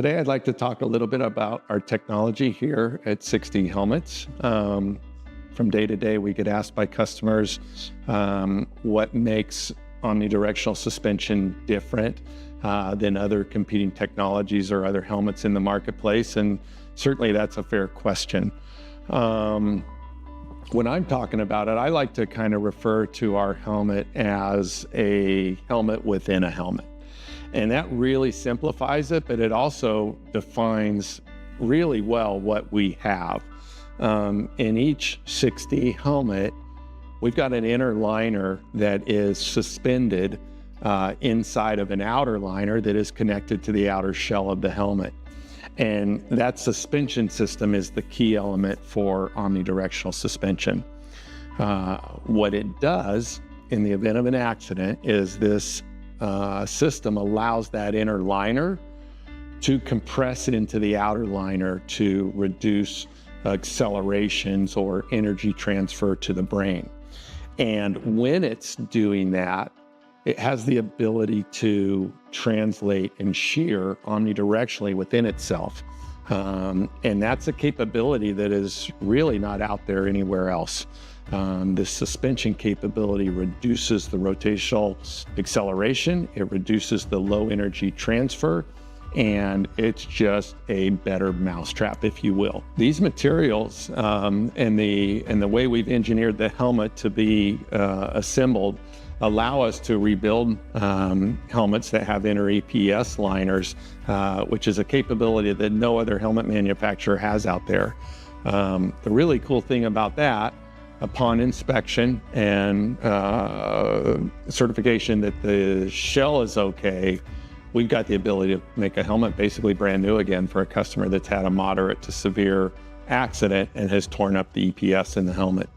Today, I'd like to talk a little bit about our technology here at 60 Helmets. From day to day, we get asked by customers what makes omnidirectional suspension different than other competing technologies or other helmets in the marketplace, and certainly that's a fair question. When I'm talking about it, I like to kind of refer to our helmet as a helmet within a helmet. And that really simplifies it, but it also defines really well what we have. In each 60 helmet, we've got an inner liner that is suspended inside of an outer liner that is connected to the outer shell of the helmet. And that suspension system is the key element for omnidirectional suspension. What it does in the event of an accident is this system allows that inner liner to compress into the outer liner to reduce accelerations or energy transfer to the brain. And when it's doing that, it has the ability to translate and shear omnidirectionally within itself. And that's a capability that is really not out there anywhere else. This suspension capability reduces the rotational acceleration, it reduces the low energy transfer, and it's just a better mousetrap, if you will. These materials and the way we've engineered the helmet to be assembled allow us to rebuild helmets that have inner EPS liners, which is a capability that no other helmet manufacturer has out there. The really cool thing about that, upon inspection and certification that the shell is okay, we've got the ability to make a helmet basically brand new again for a customer that's had a moderate to severe accident and has torn up the EPS in the helmet.